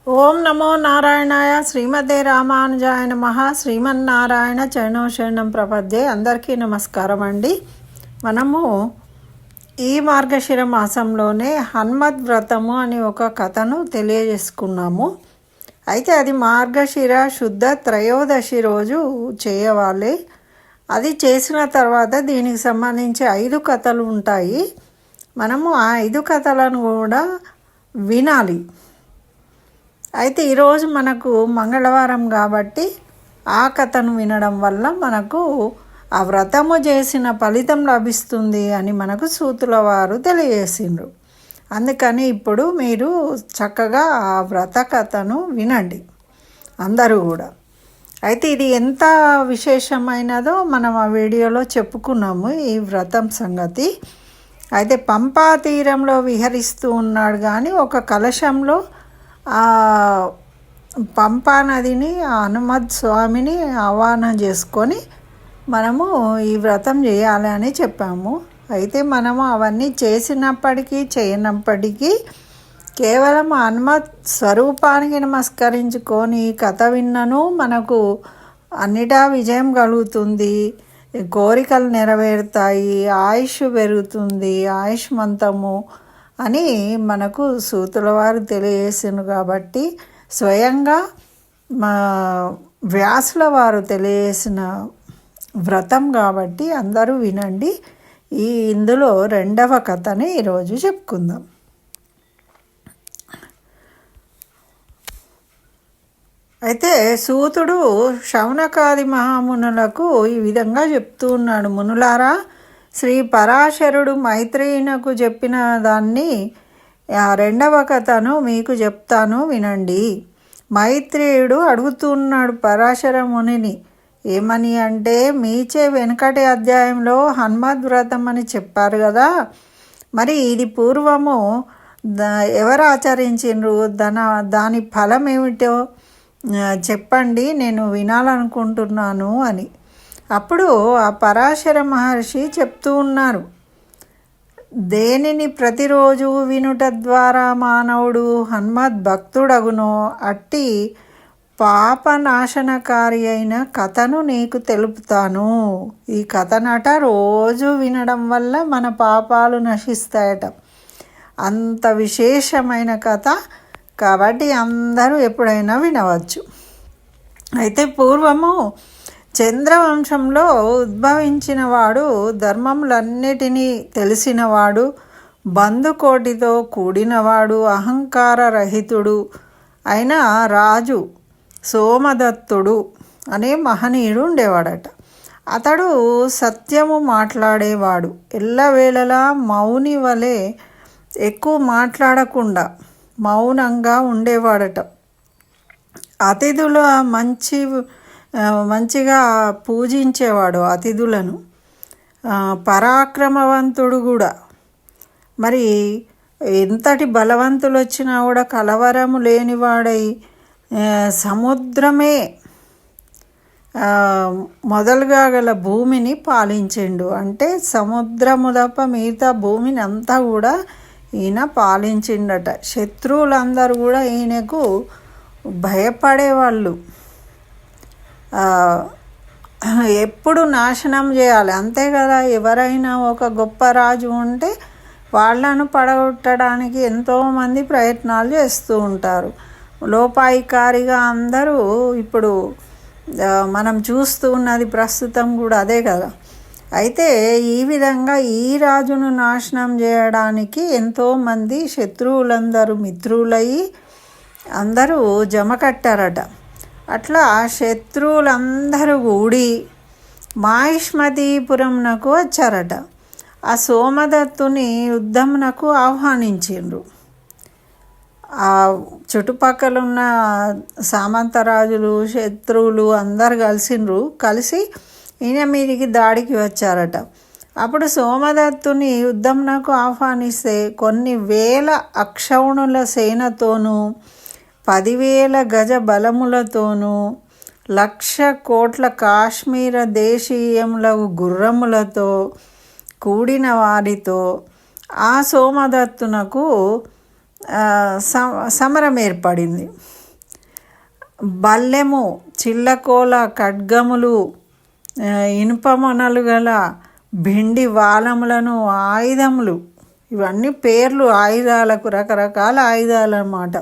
ఓం నమో నారాయణాయ శ్రీమతే రామానుజాయ నమః. శ్రీమన్నారాయణ చరణం ప్రపద్యే. అందరికీ నమస్కారం అండి. మనము ఈ మార్గశిర మాసంలోనే హనుమద్ వ్రతము అని ఒక కథను తెలియజేసుకున్నాము. అయితే అది మార్గశిర శుద్ధ త్రయోదశి రోజు చేయవాలి. అది చేసిన తర్వాత దీనికి సంబంధించి 5 కథలు ఉంటాయి. మనము ఆ 5 కథలను కూడా వినాలి. అయితే ఈరోజు మనకు మంగళవారం కాబట్టి ఆ కథను వినడం వల్ల మనకు ఆ వ్రతము చేసిన ఫలితం లభిస్తుంది అని మనకు సూతుల వారు తెలియజేసిండ్రు. అందుకని ఇప్పుడు మీరు చక్కగా ఆ వ్రత కథను వినండి అందరూ కూడా. అయితే ఇది ఎంత విశేషమైనదో మనం ఆ వీడియోలో చెప్పుకున్నాము ఈ వ్రతం సంగతి. అయితే పంపా తీరంలో విహరిస్తూ ఉన్నాడు కానీ ఒక కలశంలో పంపా నదిని హనుమద్ స్వామిని ఆహ్వానం చేసుకొని మనము ఈ వ్రతం చేయాలి అని చెప్పాము. అయితే మనము అవన్నీ చేసినప్పటికీ చేయనప్పటికీ కేవలం హనుమత్ స్వరూపానికి నమస్కరించుకొని కథ విన్నను మనకు అన్నిటా విజయం కలుగుతుంది, కోరికలు నెరవేరుతాయి, ఆయుష్ పెరుగుతుంది, ఆయుష్మంతము అని మనకు సూతుల వారు తెలియజేసారు. కాబట్టి స్వయంగా మా వ్యాసుల వారు తెలియజేసిన వ్రతం కాబట్టి అందరూ వినండి. ఇందులో 2వ కథని ఈరోజు చెప్పుకుందాం. అయితే సూతుడు శౌనకాది మహామునులకు ఈ విధంగా చెప్తూ ఉన్నాడు. మునులారా, శ్రీ పరాశరుడు మైత్రేయునకు చెప్పిన దాన్ని 2వ కథను మీకు చెప్తాను వినండి. మైత్రేయుడు అడుగుతున్నాడు పరాశర మునిని ఏమని అంటే, మీచే వెనుకటి అధ్యాయంలో హనుమద్ వ్రతం అని చెప్పారు కదా, మరి ఇది పూర్వము ఎవరు ఆచరించిండ్రు, దాని ఫలం ఏమిటో చెప్పండి, నేను వినాలనుకుంటున్నాను అని. అప్పుడు ఆ పరాశర మహర్షి చెప్తూ ఉన్నారు, దేనిని ప్రతిరోజు వినుట ద్వారా మానవుడు హనుమద్ భక్తుడగునో అట్టి పాపనాశనకారి అయిన కథను నీకు తెలుపుతాను. ఈ కథనట రోజు వినడం వల్ల మన పాపాలు నశిస్తాయట. అంత విశేషమైన కథ కాబట్టి అందరూ ఎప్పుడైనా వినవచ్చు. అయితే పూర్వము చంద్రవంశంలో ఉద్భవించినవాడు, ధర్మములన్నిటినీ తెలిసినవాడు, బంధుకోటితో కూడినవాడు, అహంకార రహితుడు అయిన రాజు సోమదత్తుడు అనే మహనీయుడు ఉండేవాడట. అతడు సత్యము మాట్లాడేవాడు. ఎల్లవేళలా మౌని వలె ఎక్కువ మాట్లాడకుండా మౌనంగా ఉండేవాడట. అతిథుల మంచిగా పూజించేవాడు అతిథులను. పరాక్రమవంతుడు కూడా. మరి ఎంతటి బలవంతులు వచ్చినా కూడా కలవరము లేనివాడై సముద్రమే మొదలుగా గల భూమిని పాలించిండు. అంటే సముద్రము తప్ప మిగతా భూమిని అంతా కూడా ఈయన పాలించిండట. శత్రువులందరూ కూడా ఈయనకు భయపడేవాళ్ళు. ఎప్పుడు నాశనం చేయాలి అంతే కదా. ఎవరైనా ఒక గొప్ప రాజు ఉంటే వాళ్ళను పడగొట్టడానికి ఎంతోమంది ప్రయత్నాలు చేస్తూ ఉంటారు. లోపాయికారిగా అందరూ ఇప్పుడు మనం చూస్తూ ఉన్నది ప్రస్తుతం కూడా అదే కదా. అయితే ఈ విధంగా ఈ రాజును నాశనం చేయడానికి ఎంతోమంది శత్రువులందరూ మిత్రులయ్యి అందరూ జమ కట్టారట. అట్లా శత్రువులందరూ కూడి మాహిష్మతీపురంనకు వచ్చారట. ఆ సోమదత్తుని యుద్ధమునకు ఆహ్వానించిండ్రు. ఆ చుట్టుపక్కల ఉన్న సామంతరాజులు, శత్రువులు అందరు కలిసి ఈయన మీదికి దాడికి వచ్చారట. అప్పుడు సోమదత్తుని యుద్ధమునకు ఆహ్వానిస్తే కొన్ని వేల అక్షౌణుల సేనతోనూ 10,000 గజ బలములతోనూ 1,00,000 కోట్ల కాశ్మీర దేశీయముల గుర్రములతో కూడిన వారితో ఆ సోమదత్తునకు సమరం ఏర్పడింది. బల్లెము, చిల్లకోల, ఖడ్గములు, ఇనుపమొనలు గల భిండి వాలములను, ఆయుధములు, ఇవన్నీ పేర్లు ఆయుధాలకు, రకరకాల ఆయుధాలు అన్నమాట.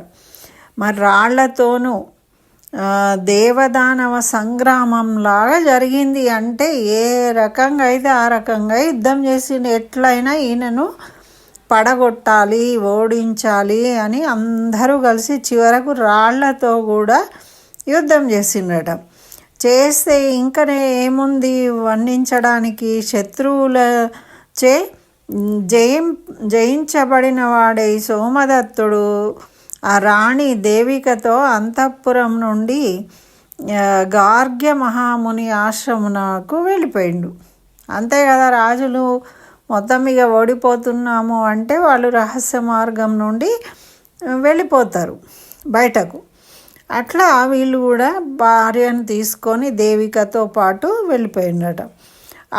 మరి రాళ్లతోనూ దేవదానవ సంగ్రామంలాగా జరిగింది. అంటే ఏ రకంగా అయితే ఆ రకంగా యుద్ధం చేసిండు. ఎట్లయినా ఈయనను పడగొట్టాలి, ఓడించాలి అని అందరూ కలిసి చివరకు రాళ్లతో కూడా యుద్ధం చేసిండట. చేస్తే ఇంకనే ఏముంది వర్ణించడానికి. శత్రువులచే జయించబడిన వాడే సోమదత్తుడు ఆ రాణి దేవికతో అంతఃపురం నుండి గార్గ్య మహాముని ఆశ్రమునకు వెళ్ళిపోయిండు. అంతే కదా, రాజులు మొత్తం ఇక ఓడిపోతున్నాము అంటే వాళ్ళు రహస్య మార్గం నుండి వెళ్ళిపోతారు బయటకు. అట్లా వీళ్ళు కూడా భార్యను తీసుకొని దేవికతో పాటు వెళ్ళిపోయిండట.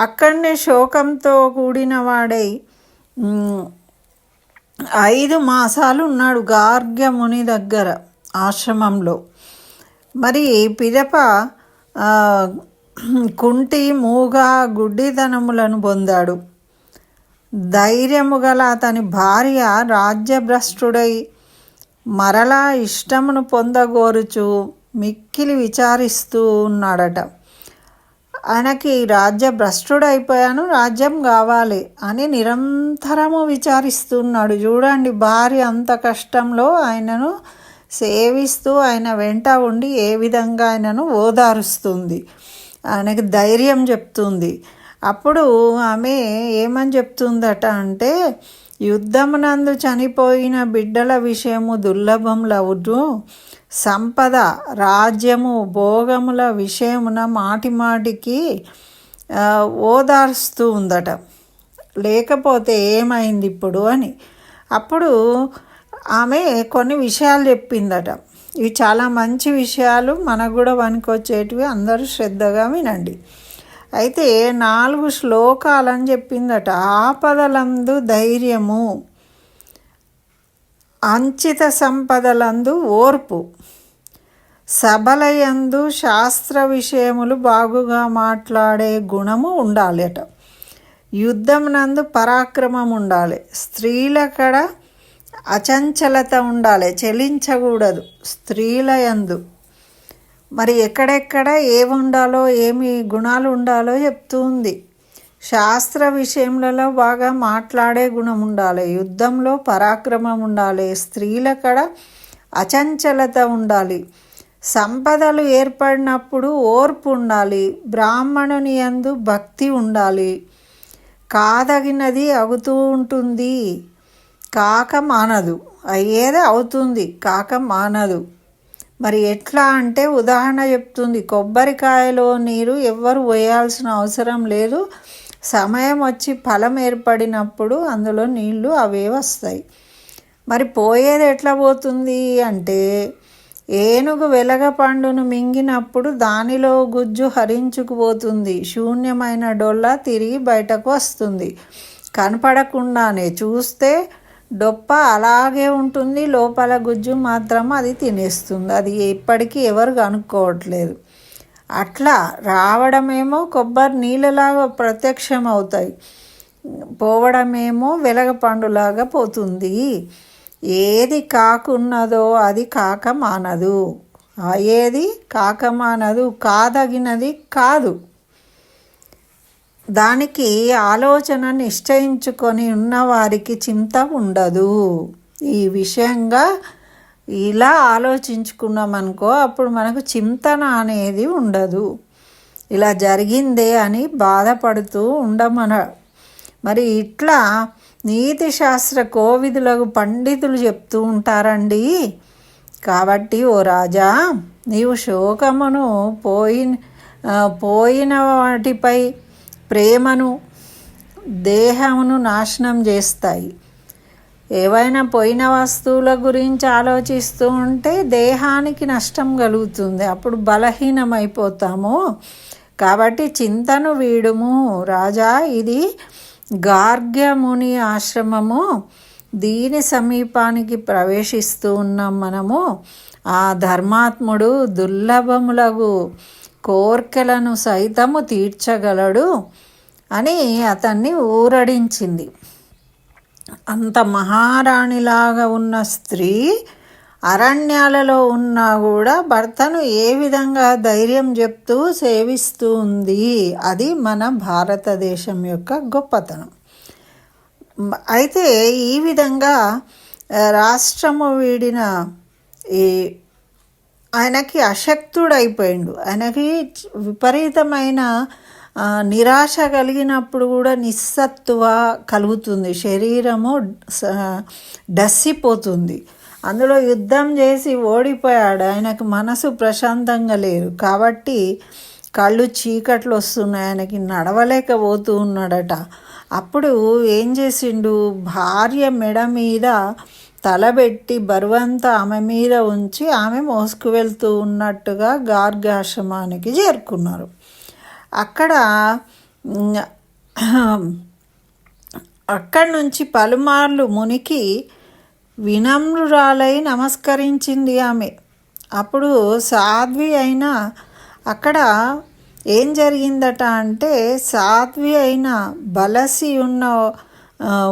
అక్కడనే శోకంతో కూడిన వాడై 5 మాసాలు ఉన్నాడు గార్గ్య ముని దగ్గర ఆశ్రమంలో. మరి పిదప కుంటి, మూగ, గుడ్డితనములను పొందాడు. ధైర్యము గల అతని భార్య రాజ్యభ్రష్టుడై మరలా ఇష్టమును పొందగోరుచు మిక్కిలి విచారిస్తూ ఉన్నాడట. ఆయనకి రాజ్యభ్రష్టుడైపోయాను, రాజ్యం కావాలి అని నిరంతరము విచారిస్తున్నాడు. చూడండి, భార్య అంత కష్టంలో ఆయనను సేవిస్తూ ఆయన వెంట ఉండి ఏ విధంగా ఆయనను ఓదారుస్తుంది, ఆయనకి ధైర్యం చెప్తుంది. అప్పుడు ఆమె ఏమని చెప్తుందట అంటే, యుద్ధమునందు చనిపోయిన బిడ్డల విషయము దుర్లభములవును, సంపద, రాజ్యము, భోగముల విషయమున మాటిమాటికి ఓదార్స్తూ ఉందట. లేకపోతే ఏమైంది ఇప్పుడు అని. అప్పుడు ఆమె కొన్ని విషయాలు చెప్పిందట. ఇవి చాలా మంచి విషయాలు, మనకు కూడా పనికొచ్చేటివి, అందరూ శ్రద్ధగా వినండి. అయితే 4 శ్లోకాలని చెప్పిందట. ఆపదలందు ధైర్యము, అంచిత సంపదలందు ఓర్పు, సభలయందు శాస్త్ర విషయములు బాగుగా మాట్లాడే గుణము ఉండాలట. యుద్ధం నందు పరాక్రమం ఉండాలి. స్త్రీల కడ అచంచలత ఉండాలి, చెలించకూడదు స్త్రీల యందు. మరి ఎక్కడెక్కడ ఏమి ఉండాలో, ఏమి గుణాలు ఉండాలో చెప్తూ ఉంది. శాస్త్ర విషయములలో బాగా మాట్లాడే గుణం ఉండాలి, యుద్ధంలో పరాక్రమం ఉండాలి, స్త్రీల కడ అచంచలత ఉండాలి, సంపదలు ఏర్పడినప్పుడు ఓర్పు ఉండాలి, బ్రాహ్మణుని యందు భక్తి ఉండాలి, కాదగినది అవుతూ ఉంటుంది కాక మానదు, అయ్యేది అవుతుంది కాక మానదు. మరి ఎట్లా అంటే ఉదాహరణ చెప్తుంది. కొబ్బరికాయలో నీరు ఎవ్వరు పోయాల్సిన అవసరం లేదు. సమయం వచ్చి ఫలం ఏర్పడినప్పుడు అందులో నీళ్లు అవే వస్తాయి. మరి పోయేది ఎట్లా పోతుంది అంటే, ఏనుగు వెలగ పండును మింగినప్పుడు దానిలో గుజ్జు హరించుకుపోతుంది, శూన్యమైన డొల్ల తిరిగి బయటకు వస్తుంది. కనపడకుండానే చూస్తే డొప్ప అలాగే ఉంటుంది, లోపల గుజ్జు మాత్రం అది తినేస్తుంది. అది ఇప్పటికీ ఎవరు కనుక్కోవట్లేదు. అట్లా రావడమేమో కొబ్బరి నీళ్ళలాగా ప్రత్యక్షం అవుతాయి, పోవడమేమో వెలగపండులాగా పోతుంది. ఏది కాకున్నదో అది కాక మానదు, ఏది కాక మానదు, కాదగినది కాదు. దానికి ఆలోచన నిశ్చయించుకొని ఉన్నవారికి చింత ఉండదు. ఈ విషయంగా ఇలా ఆలోచించుకున్నామనుకో, అప్పుడు మనకు చింతన అనేది ఉండదు. ఇలా జరిగిందే అని బాధపడుతూ ఉండమన. మరి ఇట్లా నీతి శాస్త్ర కోవిదులకు పండితులు చెప్తూ ఉంటారండి. కాబట్టి ఓ రాజా, నీవు శోకమును పోయిన వాటిపై ప్రేమను, దేహమును నాశనం చేస్తాయి. ఏవైనా పోయిన వస్తువుల గురించి ఆలోచిస్తూ ఉంటే దేహానికి నష్టం కలుగుతుంది, అప్పుడు బలహీనమైపోతాము. కాబట్టి చింతను వీడుము రాజా. ఇది గార్గ్య ముని ఆశ్రమము. దీని సమీపానికి ప్రవేశిస్తూ ఉన్నాం మనము. ఆ ధర్మాత్ముడు దుర్లభములగు కోర్కెలను సైతము తీర్చగలడు అని అతన్ని ఊరడించింది. అంత మహారాణిలాగా ఉన్న స్త్రీ అరణ్యాలలో ఉన్నా కూడా భర్తను ఏ విధంగా ధైర్యం చెప్తూ సేవిస్తూ ఉంది. అది మన భారతదేశం యొక్క గొప్పతనం. అయితే ఈ విధంగా రాష్ట్రము వీడిన ఈ ఆయనకి అశక్తుడైపోయిండు. ఆయనకి విపరీతమైన నిరాశ కలిగినప్పుడు కూడా నిస్సత్తువ కలుగుతుంది, శరీరము డస్సిపోతుంది. అందులో యుద్ధం చేసి ఓడిపోయాడు, ఆయనకు మనసు ప్రశాంతంగా లేదు కాబట్టి కళ్ళు చీకట్లు వస్తున్నాయి, ఆయనకి నడవలేకపోతూ ఉన్నాడట. అప్పుడు ఏం చేసిండు, భార్య మెడ మీద తలబెట్టి బరువంతా ఆమె మీద ఉంచి ఆమె మోసుకు వెళ్తూ ఉన్నట్టుగా గార్గాశ్రమానికి చేరుకున్నారు. అక్కడి నుంచి పలుమార్లు మునికి వినమ్రురాలై నమస్కరించింది ఆమె. అప్పుడు సాధ్వి అయిన అక్కడ ఏం జరిగిందట అంటే, సాధ్వి అయిన బలసి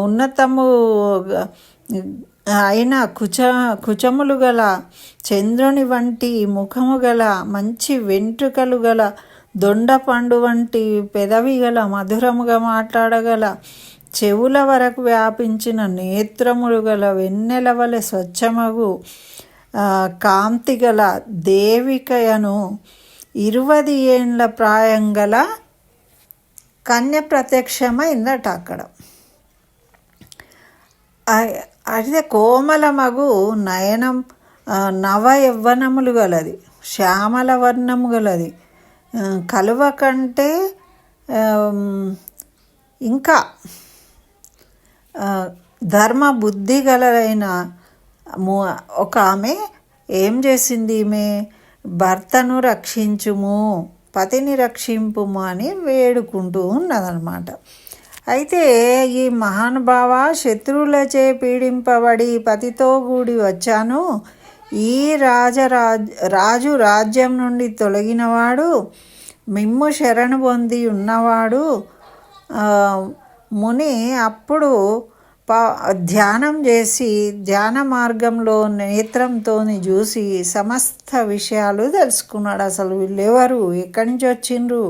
ఉన్నతము అయిన కుచములు గల చంద్రుని వంటి ముఖము గల మంచి వెంట్రుకలు గల దొండపండు వంటి పెదవి గల మధురముగా మాట్లాడగల చెవుల వరకు వ్యాపించిన నేత్రములు గల వెన్నెల వలె స్వచ్ఛమగు కాంతి గల దేవికయను 20 ఏండ్ల ప్రాయం గల కన్య ప్రత్యక్షమైందట అక్కడ. అయితే కోమలమగు నయనం నవ యవ్వనములు గలది, శ్యామల వర్ణము గలది, కలువ కంటే ఇంకా ధర్మ బుద్ధి గలైన ఒక ఆమె ఏం చేసింది, ఈమె భర్తను రక్షించుము, పతిని రక్షింపుము అని వేడుకుంటూ ఉన్నదన్నమాట. అయితే ఈ మహానుభావ, శత్రువులచే పీడింపబడి పతితో కూడి వచ్చాను, ఈ రాజు రాజ్యం నుండి తొలగినవాడు, మిమ్ము శరణు పొంది ఉన్నవాడు ముని అప్పుడు ధ్యానం చేసి ధ్యాన మార్గంలో నేత్రంతో చూసి సమస్త విషయాలు తెలుసుకున్నాడు. అసలు వీళ్ళు ఎవరు, ఎక్కడి నుంచి వచ్చిండ్రు,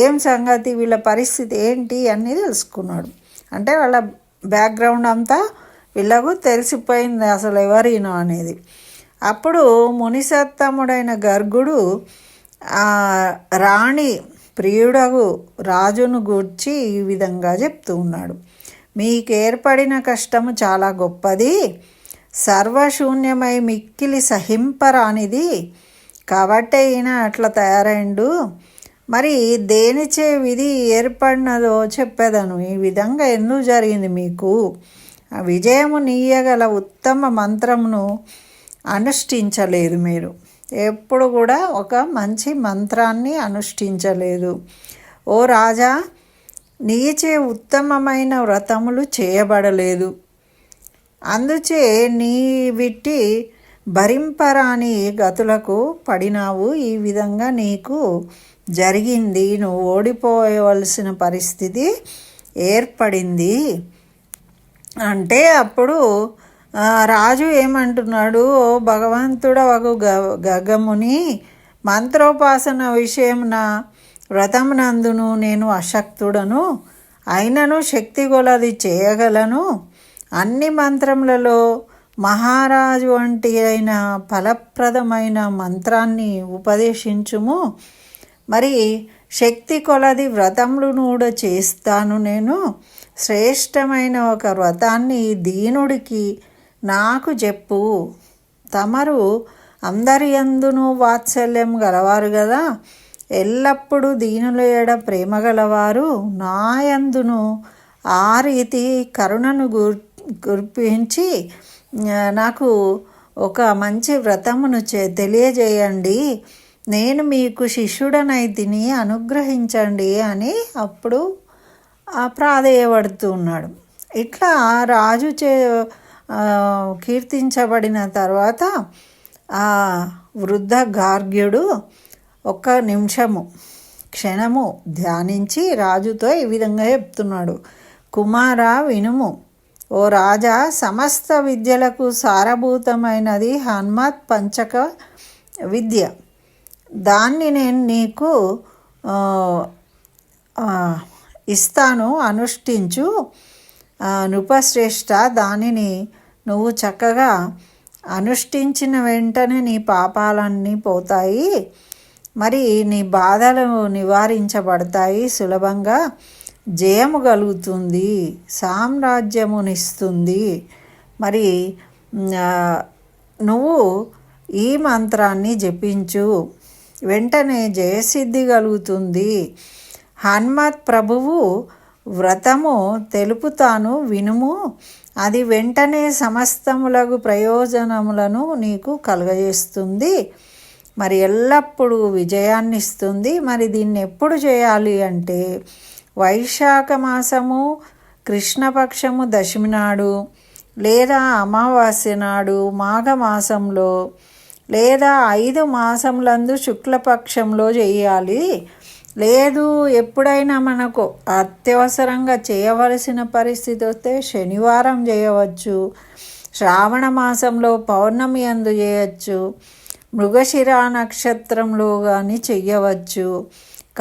ఏం సంగతి, వీళ్ళ పరిస్థితి ఏంటి అన్నీ తెలుసుకున్నాడు. అంటే వాళ్ళ బ్యాక్గ్రౌండ్ అంతా వీళ్ళకు తెలిసిపోయింది అసలు ఎవరినో అనేది. అప్పుడు మునిసత్తముడైన గర్గుడు రాణి ప్రియుడగు రాజును గూర్చి ఈ విధంగా చెప్తూ ఉన్నాడు. మీకు ఏర్పడిన కష్టము చాలా గొప్పది, సర్వశూన్యమై మిక్కిలి సహింపరానిది, కాబట్టే ఈయన అట్లా తయారైండు. మరి దేనిచే విధి ఏర్పడినదో చెప్పేదను. ఈ విధంగా ఎందుకు జరిగింది మీకు, విజయము నీయగల ఉత్తమ మంత్రమును అనుష్ఠించలేదు, మీరు ఎప్పుడు కూడా ఒక మంచి మంత్రాన్ని అనుష్ఠించలేదు. ఓ రాజా, నీచే ఉత్తమమైన వ్రతములు చేయబడలేదు, అందుచే నీ విట్టి భరింపరాని గతులకు పడినావు. ఈ విధంగా నీకు జరిగింది, నువ్వు ఓడిపోవలసిన పరిస్థితి ఏర్పడింది అంటే అప్పుడు రాజు ఏమంటున్నాడు, ఓ భగవంతుడవగు గగముని, మంత్రోపాసన విషయమున వ్రతమునందును నేను అశక్తుడను, అయినను శక్తి కొలది చేయగలను. అన్ని మంత్రములలో మహారాజు వంటి అయిన ఫలప్రదమైన మంత్రాన్ని ఉపదేశించుము. మరి శక్తి కొలది వ్రతములు కూడా చేస్తాను నేను. శ్రేష్టమైన ఒక వ్రతాన్ని దీనుడికి నాకు చెప్పు. తమరు అందరి యందును వాత్సల్యం గలవారు కదా, ఎల్లప్పుడూ దీనుల ఎడ ప్రేమ గలవారు, నా యందును ఆ రీతి కరుణను గుర్పించి నాకు ఒక మంచి వ్రతమును తెలియజేయండి, నేను మీకు శిష్యుడనైతిని, అనుగ్రహించండి అని అప్పుడు ప్రాధేయపడుతూ ఉన్నాడు. ఇట్లా రాజు కీర్తించబడిన తర్వాత ఆ వృద్ధ గార్గ్యుడు ఒక్క నిమిషము క్షణము ధ్యానించి రాజుతో ఈ విధంగా చెప్తున్నాడు. కుమారా వినుము, ఓ రాజా, సమస్త విద్యలకు సారభూతమైనది హనుమత్ పంచక విద్య. దాన్ని నేను నీకు ఇస్తాను, అనుష్ఠించు. నృపశ్రేష్ఠ, దానిని నువ్వు చక్కగా అనుష్ఠించిన వెంటనే నీ పాపాలన్నీ పోతాయి, మరి నీ బాధలు నివారించబడతాయి, సులభంగా జయము కలుగుతుంది, సామ్రాజ్యమునిస్తుంది. మరి నువ్వు ఈ మంత్రాన్ని జపించు, వెంటనే జయసిద్ధి కలుగుతుంది. హనుమత్ ప్రభువు వ్రతము తెలుపుతాను వినుము, అది వెంటనే సమస్తములకు ప్రయోజనములను నీకు కలుగజేస్తుంది, మరి ఎల్లప్పుడూ విజయాన్ని ఇస్తుంది. మరి దీన్ని ఎప్పుడు చేయాలి అంటే వైశాఖ మాసము కృష్ణపక్షము దశమి నాడు, లేదా అమావాస్య నాడు మాఘమాసంలో, లేదా 5 మాసములందు శుక్లపక్షంలో చేయాలి. లేదు ఎప్పుడైనా మనకు అత్యవసరంగా చేయవలసిన పరిస్థితి వస్తే శనివారం చేయవచ్చు, శ్రావణ మాసంలో పౌర్ణమి అందు చేయవచ్చు, మృగశిర నక్షత్రంలో కానీ చెయ్యవచ్చు,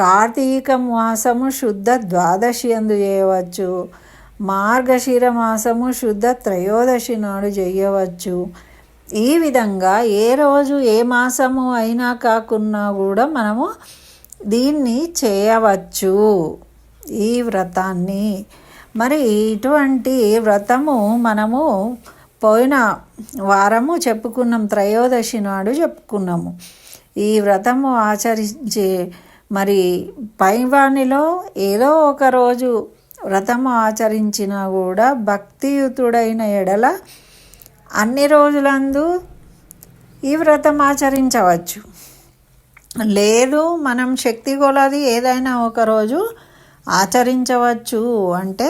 కార్తీక మాసము శుద్ధ ద్వాదశి అందు చేయవచ్చు, మార్గశిర మాసము శుద్ధ త్రయోదశి నాడు చేయవచ్చు. ఈ విధంగా ఏ రోజు ఏ మాసము అయినా కాకున్నా కూడా మనము దీన్ని చేయవచ్చు, ఈ వ్రతాన్ని. మరి ఇటువంటి వ్రతము మనము పోయిన వారము చెప్పుకున్నాం, త్రయోదశి నాడు చెప్పుకున్నాము. ఈ వ్రతము ఆచరించే మరి పైవానిలో ఏదో ఒక రోజు వ్రతము ఆచరించినా కూడా భక్తియుతుడైన ఎడల అన్ని రోజులందు ఈ వ్రతం ఆచరించవచ్చు. లేదు మనం శక్తి కొలది ఏదైనా ఒకరోజు ఆచరించవచ్చు అంటే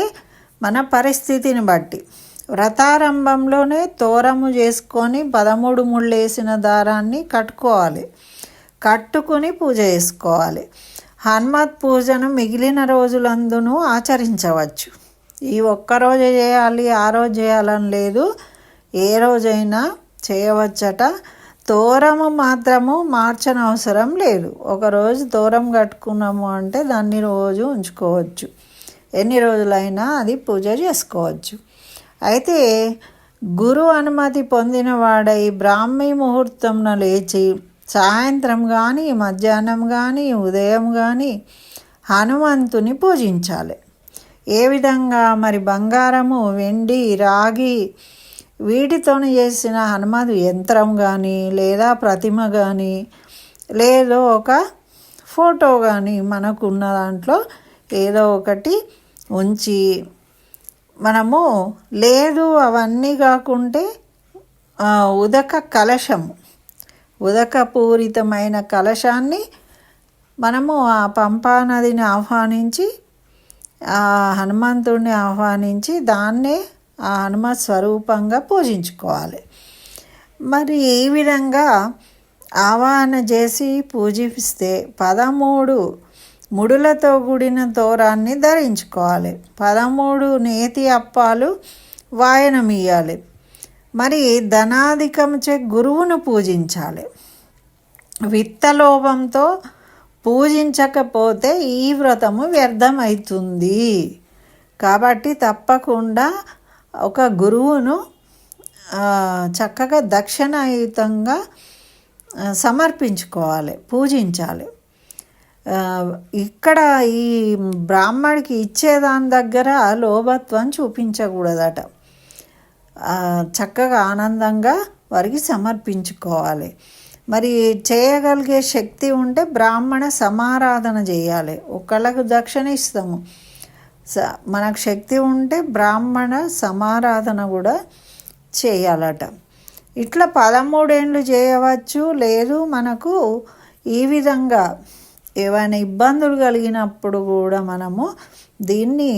మన పరిస్థితిని బట్టి. వ్రతారంభంలోనే తోరము చేసుకొని 13 ముళ్ళేసిన దారాన్ని కట్టుకోవాలి, కట్టుకుని పూజ చేసుకోవాలి. హనుమత్ పూజను మిగిలిన రోజులందునూ ఆచరించవచ్చు. ఈ ఒక్కరోజే చేయాలి, ఆ రోజు చేయాలని లేదు, ఏ రోజైనా చేయవచ్చట. తోరము మాత్రము మార్చనవసరం లేదు. ఒకరోజు తోరం కట్టుకున్నాము అంటే దాన్ని రోజు ఉంచుకోవచ్చు, ఎన్ని రోజులైనా అది పూజ చేసుకోవచ్చు. అయితే గురు అనుమతి పొందిన వాడై బ్రాహ్మీ ముహూర్తంన లేచి సాయంత్రం కానీ మధ్యాహ్నం కానీ ఉదయం కానీ హనుమంతుని పూజించాలి. ఏ విధంగా మరి బంగారము, వెండి, రాగి వీటితో చేసిన హనుమత్ యంత్రం కానీ, లేదా ప్రతిమ కానీ, లేదో ఒక ఫోటో కానీ మనకున్న దాంట్లో ఏదో ఒకటి ఉంచి మనము, లేదు అవన్నీ కాకుంటే ఉదక కలశము, ఉదకపూరితమైన కలశాన్ని మనము ఆ పంపా నదిని ఆహ్వానించి, ఆ హనుమంతుడిని ఆహ్వానించి దాన్నే ఆ హనుమత్ స్వరూపంగా పూజించుకోవాలి. మరి ఈ విధంగా ఆవాహన చేసి పూజిస్తే 13 ముడులతో కూడిన తోరాన్ని ధరించుకోవాలి. 13 నేతి అప్పాలు వాయనమియ్యాలి. మరి ధనాధికంచే గురువును పూజించాలి. విత్తలోభంతో పూజించకపోతే ఈ వ్రతము వ్యర్థమవుతుంది. కాబట్టి తప్పకుండా ఒక గురువును చక్కగా దక్షిణాయుతంగా సమర్పించుకోవాలి, పూజించాలి. ఇక్కడ ఈ బ్రాహ్మడికి ఇచ్చేదాని దగ్గర లోభత్వం చూపించకూడదట. చక్కగా ఆనందంగా వారికి సమర్పించుకోవాలి. మరి చేయగలిగే శక్తి ఉంటే బ్రాహ్మణ సమారాధన చేయాలి. ఒకళ్ళకు దక్షిణ ఇస్తాము, మనకు శక్తి ఉంటే బ్రాహ్మణ సమారాధన కూడా చేయాలట. ఇట్లా 13 ఏళ్ళు చేయవచ్చు. లేదు మనకు ఈ విధంగా ఏవైనా ఇబ్బందులు కలిగినప్పుడు కూడా మనము దీన్ని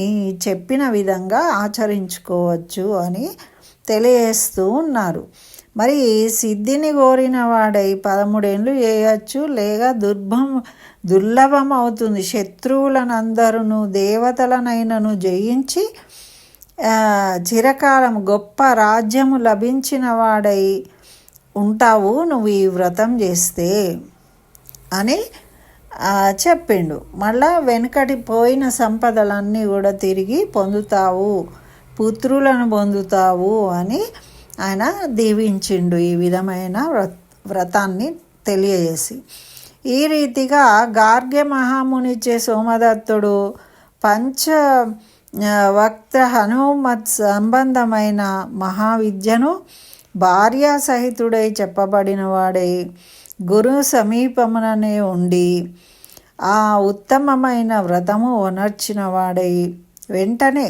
చెప్పిన విధంగా ఆచరించుకోవచ్చు అని తెలియజేస్తూ ఉన్నారు. మరి సిద్ధిని కోరిన వాడై 13 ఏళ్ళు చేయవచ్చు, లేక దుర్లభం అవుతుంది. శత్రువులనందరూ దేవతలనైనను జయించి చిరకాలం గొప్ప రాజ్యము లభించిన వాడై ఉంటావు నువ్వు ఈ వ్రతం చేస్తే అని చెప్పిండు. మళ్ళా వెనుకటి పోయిన సంపదలన్నీ కూడా తిరిగి పొందుతావు, పుత్రులను పొందుతావు అని ఆయన దీవించిండు ఈ విధమైన వ్రతాన్ని తెలియజేసి. ఈ రీతిగా గార్గ్య మహామునిచే సోమదత్తుడు పంచవక్త హనుమత్ సంబంధమైన మహావిద్యను భార్యా సహితుడై చెప్పబడిన వాడై గురు సమీపముననే ఉండి ఆ ఉత్తమమైన వ్రతము వనర్చిన వాడై వెంటనే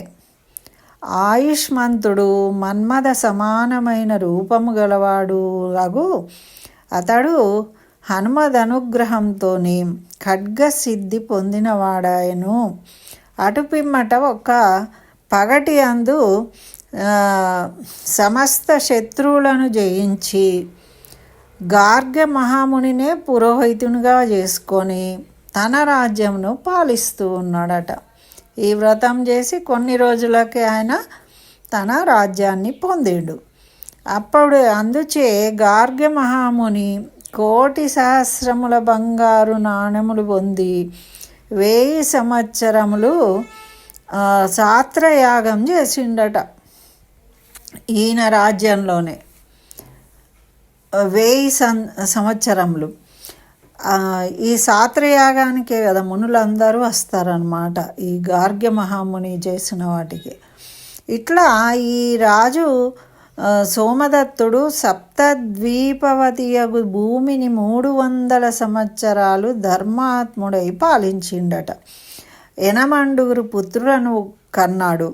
ఆయుష్మంతుడు మన్మథ సమానమైన రూపము గలవాడు అగు అతడు హనుమదనుగ్రహంతో ఖడ్గ సిద్ధి పొందినవాడాయను. అటుపిమ్మట ఒక పగటి అందు సమస్త శత్రువులను జయించి గార్గ్య మహామునినే పురోహితునిగా చేసుకొని తన రాజ్యంను పాలిస్తూ ఉన్నాడట. ఈ వ్రతం చేసి కొన్ని రోజులకే ఆయన తన రాజ్యాన్ని పొందిండు. అప్పుడు అందుచే గార్గ్య మహాముని 1,000,000 సహస్రముల బంగారు నాణెములు పొంది 1000 సంవత్సరములు సాత్రయాగం చేసిండట. ఈయన రాజ్యంలోనే 1000 సంవత్సరములు. ఈ సాత్రయాగానికే కదా మునులందరూ వస్తారనమాట, ఈ గార్గ్య మహాముని చేసిన వాటికి. ఇట్లా ఈ రాజు సోమదత్తుడు సప్తద్వీపవతియగు భూమిని 300 సంవత్సరాలు ధర్మాత్ముడై పాలించిండట. 8 పుత్రులను కన్నాడు.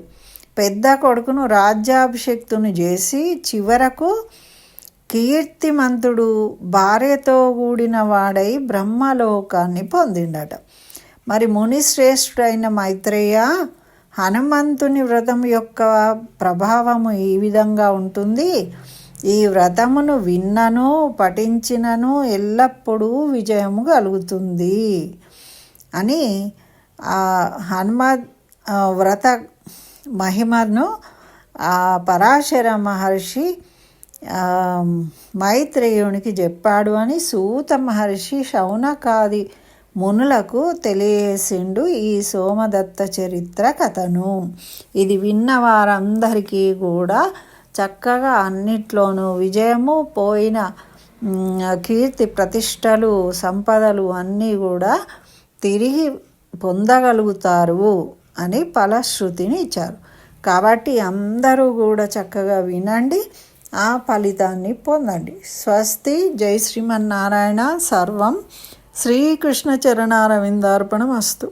పెద్ద కొడుకును రాజ్యాభిషిక్తుని చేసి చివరకు కీర్తిమంతుడు భార్యతో కూడిన వాడై బ్రహ్మలోకాన్ని పొందిండట. మరి మునిశ్రేష్ఠుడైన మైత్రేయ, హనుమంతుని వ్రతం యొక్క ప్రభావము ఈ విధంగా ఉంటుంది. ఈ వ్రతమును విన్నను పఠించినను ఎల్లప్పుడూ విజయము కలుగుతుంది అని హనుమద్ వ్రత మహిమను పరాశర మహర్షి మైత్రేయునికి చెప్పాడు అని సూత మహర్షి శౌనకాది మునులకు తెలియజేసిండు ఈ సోమదత్త చరిత్ర కథను. ఇది విన్న వారందరికీ కూడా చక్కగా అన్నిట్లోనూ విజయము, పోయిన కీర్తి ప్రతిష్టలు సంపదలు అన్నీ కూడా తిరిగి పొందగలుగుతారు అని ఫలశ్రుతిని ఇచ్చారు. కాబట్టి అందరూ కూడా చక్కగా వినండి, ఆ ఫలితాన్ని పొందండి. స్వస్తి. జై శ్రీమన్నారాయణ. సర్వం శ్రీకృష్ణ చరణారవిందార్పణమస్తు.